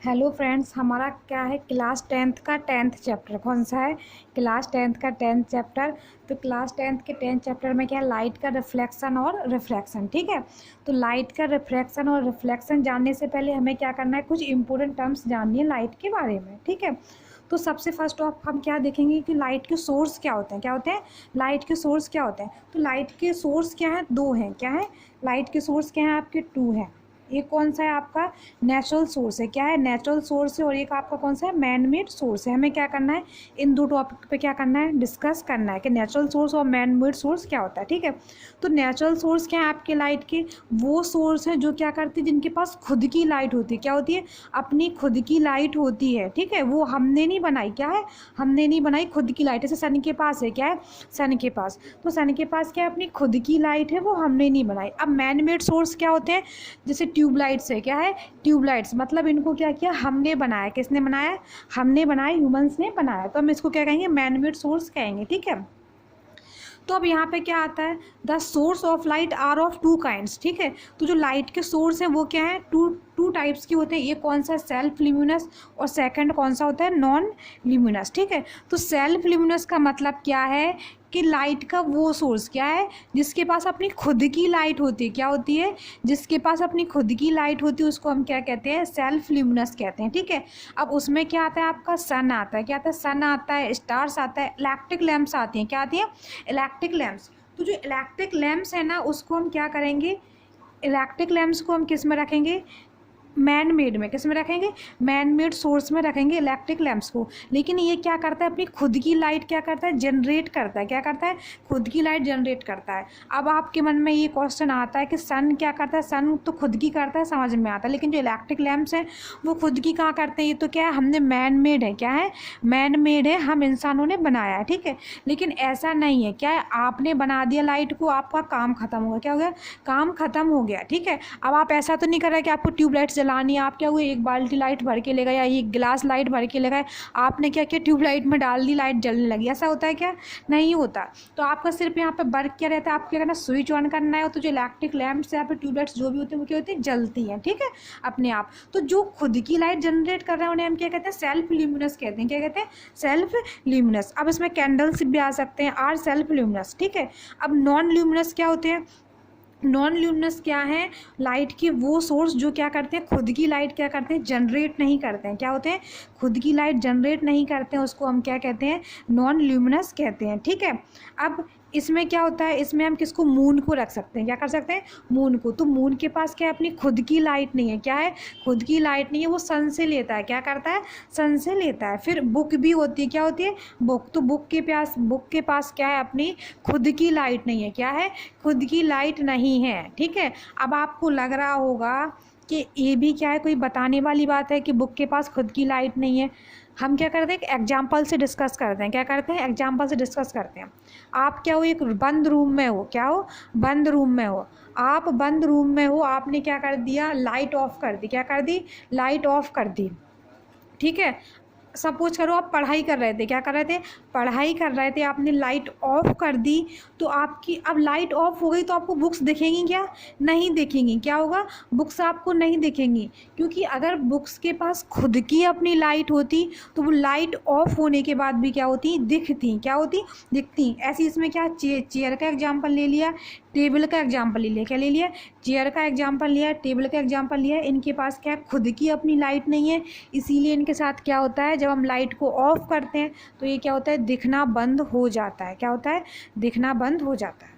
Hello friends, हमारा क्या है क्लास टेंथ का 10th चैप्टर। कौन सा है? क्लास टेंथ का 10th चैप्टर। तो क्लास टेंथ के 10th चैप्टर में क्या है? लाइट का रिफ्लेक्शन और रिफ्रैक्शन। ठीक है, तो लाइट का रिफ्रैक्शन और रिफ्लेक्शन जानने से पहले हमें क्या करना है, कुछ इंपॉर्टेंट टर्म्स जाननी है लाइट के बारे में। ठीक है, तो सबसे फर्स्ट ऑफ हम क्या देखेंगे कि लाइट के सोर्स क्या होते हैं। क्या होते हैं लाइट के सोर्स? क्या होते हैं? तो लाइट के सोर्स क्या है? दो हैं। क्या है? लाइट के सोर्स क्या है आपके? टू हैं। एक कौन सा है आपका? नेचुरल सोर्स है। क्या है? नेचुरल सोर्स है। और एक आपका कौन सा है? मैन मेड सोर्स है। हमें क्या करना है, इन दो टॉपिक पे क्या करना है, डिस्कस करना है कि नेचुरल सोर्स और मैन मेड सोर्स क्या होता है। ठीक है, तो नेचुरल सोर्स क्या है आपके लाइट के? वो सोर्स है जो क्या करती है, जिनके पास खुद की लाइट होती है। क्या होती है? अपनी खुद की लाइट होती है। ठीक है, वो हमने नहीं बनाई। क्या है? हमने नहीं बनाई खुद की लाइट। जैसे सन के पास है। क्या है? सन के पास, तो सन के पास क्या है? अपनी खुद की लाइट है, वो हमने नहीं बनाई। अब मैन मेड सोर्स क्या होते हैं? जैसे ट्यूबलाइट्स है। क्या है? ट्यूबलाइट्स, मतलब इनको क्या किया? हमने बनाया। किसने बनाया? हमने बनाया, ह्यूमंस ने बनाया। तो हम इसको क्या कहेंगे? मैन मेड सोर्स कहेंगे। ठीक है, तो अब यहाँ पे क्या आता है? The source of light are of two kinds. ठीक है, तो जो लाइट के सोर्स हैं वो क्या है? टू टाइप्स की होते हैं। ये कौन सा? सेल्फ ल्यूमिनस, और सेकंड कौन सा होता है? Non luminous. ठीक है, तो सेल्फ ल्यूमिनस का मतलब क्या है कि लाइट का वो सोर्स क्या है जिसके पास अपनी खुद की लाइट होती है। क्या होती है? जिसके पास अपनी खुद की लाइट होती है उसको हम क्या कहते हैं? सेल्फ ल्यूमिनस कहते हैं। ठीक है, अब उसमें क्या आता है आपका? सन आता है। क्या आता है? सन आता है, स्टार्स आता है, इलेक्ट्रिक लैंप्स आती हैं। क्या आती है? Electric lamps. तो जो इलेक्ट्रिक लैंप्स है ना, उसको हम क्या करेंगे? इलेक्ट्रिक लैंप्स को हम किस में रखेंगे? मैन मेड में। किस में रखेंगे? मैन मेड सोर्स में रखेंगे इलेक्ट्रिक लैंप्स को। लेकिन ये क्या करता है? अपनी खुद की लाइट क्या करता है? जनरेट करता है। क्या करता है? खुद की लाइट जनरेट करता है। अब आपके मन में ये क्वेश्चन आता है कि सन क्या करता है? सन तो खुद की करता है, समझ में आता है, लेकिन जो इलेक्ट्रिक लैंप्स हैं वो खुद की कहाँ करते हैं? ये तो क्या है? हमने मैन मेड है। क्या है? मैन मेड है, हम इंसानों ने बनाया है। ठीक है, लेकिन ऐसा नहीं है। क्या है? आपने बना दिया लाइट को, आपका काम खत्म हो गया। क्या हो गया? काम खत्म हो गया। ठीक है, अब आप ऐसा तो नहीं कर रहे कि आपको ट्यूबलाइट्स जलानी है। आप क्या हुए? एक बाल्टी लाइट भर के ले गए या एक गिलास लाइट भर के ले गए, आपने क्या किया? ट्यूबलाइट में डाल दी, लाइट जलने लगी। ऐसा होता है क्या? नहीं होता। तो आपका सिर्फ यहाँ पे वर्क क्या रहता है? आपको क्या करना? स्विच ऑन करना है, तो जो इलेक्ट्रिक लैंप्स या फिर ट्यूबलाइट्स जो भी होते हैं वो क्या होती है? जलती हैं। ठीक है, अपने आप। तो जो खुद की लाइट जनरेट कर रहे हैं उन्हें हम क्या कहते हैं? सेल्फ ल्यूमिनस कहते हैं। क्या कहते हैं? Self luminous. अब इसमें कैंडल्स भी आ सकते हैं, आर सेल्फ ल्यूमिनस। ठीक है, अब नॉन ल्यूमिनस क्या होते हैं? नॉन ल्यूमिनस क्या है? लाइट के वो सोर्स जो क्या करते हैं? खुद की लाइट क्या करते हैं? जनरेट नहीं करते हैं। क्या होते हैं? खुद की लाइट जनरेट नहीं करते हैं, उसको हम क्या कहते हैं? नॉन ल्यूमिनस कहते हैं। ठीक है, अब इसमें क्या होता है? इसमें हम किसको? मून को रख सकते हैं। क्या कर सकते हैं? मून को। तो मून के पास क्या है? अपनी खुद की लाइट नहीं है। क्या है? खुद की लाइट नहीं है, वो सन से लेता है। क्या करता है? सन से लेता है। फिर बुक भी होती है। क्या होती है? बुक। तो बुक के पास क्या है? अपनी खुद की लाइट नहीं है। क्या है? खुद की लाइट नहीं है। ठीक है, अब आपको लग रहा होगा कि ये भी क्या है, कोई बताने वाली बात है कि बुक के पास खुद की लाइट नहीं है। हम क्या करते हैं? एक एग्जाम्पल से डिस्कस करते हैं। क्या करते हैं? एग्जाम्पल से डिस्कस करते हैं। आप क्या हो? एक बंद रूम में हो। क्या हो? बंद रूम में हो। आप बंद रूम में हो, आपने क्या कर दिया? लाइट ऑफ कर दी। क्या कर दी? लाइट ऑफ कर दी। ठीक है, सपोज करो आप पढ़ाई कर रहे थे। क्या कर रहे थे? पढ़ाई कर रहे थे, आपने लाइट ऑफ कर दी। तो आपकी अब लाइट ऑफ हो गई तो आपको बुक्स दिखेंगी? क्या नहीं दिखेंगी? क्या होगा? बुक्स आपको नहीं दिखेंगी, क्योंकि अगर बुक्स के पास खुद की अपनी लाइट होती तो वो लाइट ऑफ होने के बाद भी क्या होती? दिखती। क्या होती? दिखती। ऐसी इसमें क्या? चेयर का एग्जाम्पल ले लिया, टेबल का एग्जाम्पल ले लिया। क्या ले लिया? चेयर का एग्जाम्पल लिया, टेबल का एग्जाम्पल लिया। इनके पास क्या? खुद की अपनी लाइट नहीं है, इसीलिए इनके साथ क्या होता है? जब हम लाइट को ऑफ करते हैं तो ये क्या होता है? दिखना बंद हो जाता है। क्या होता है? दिखना बंद हो जाता है।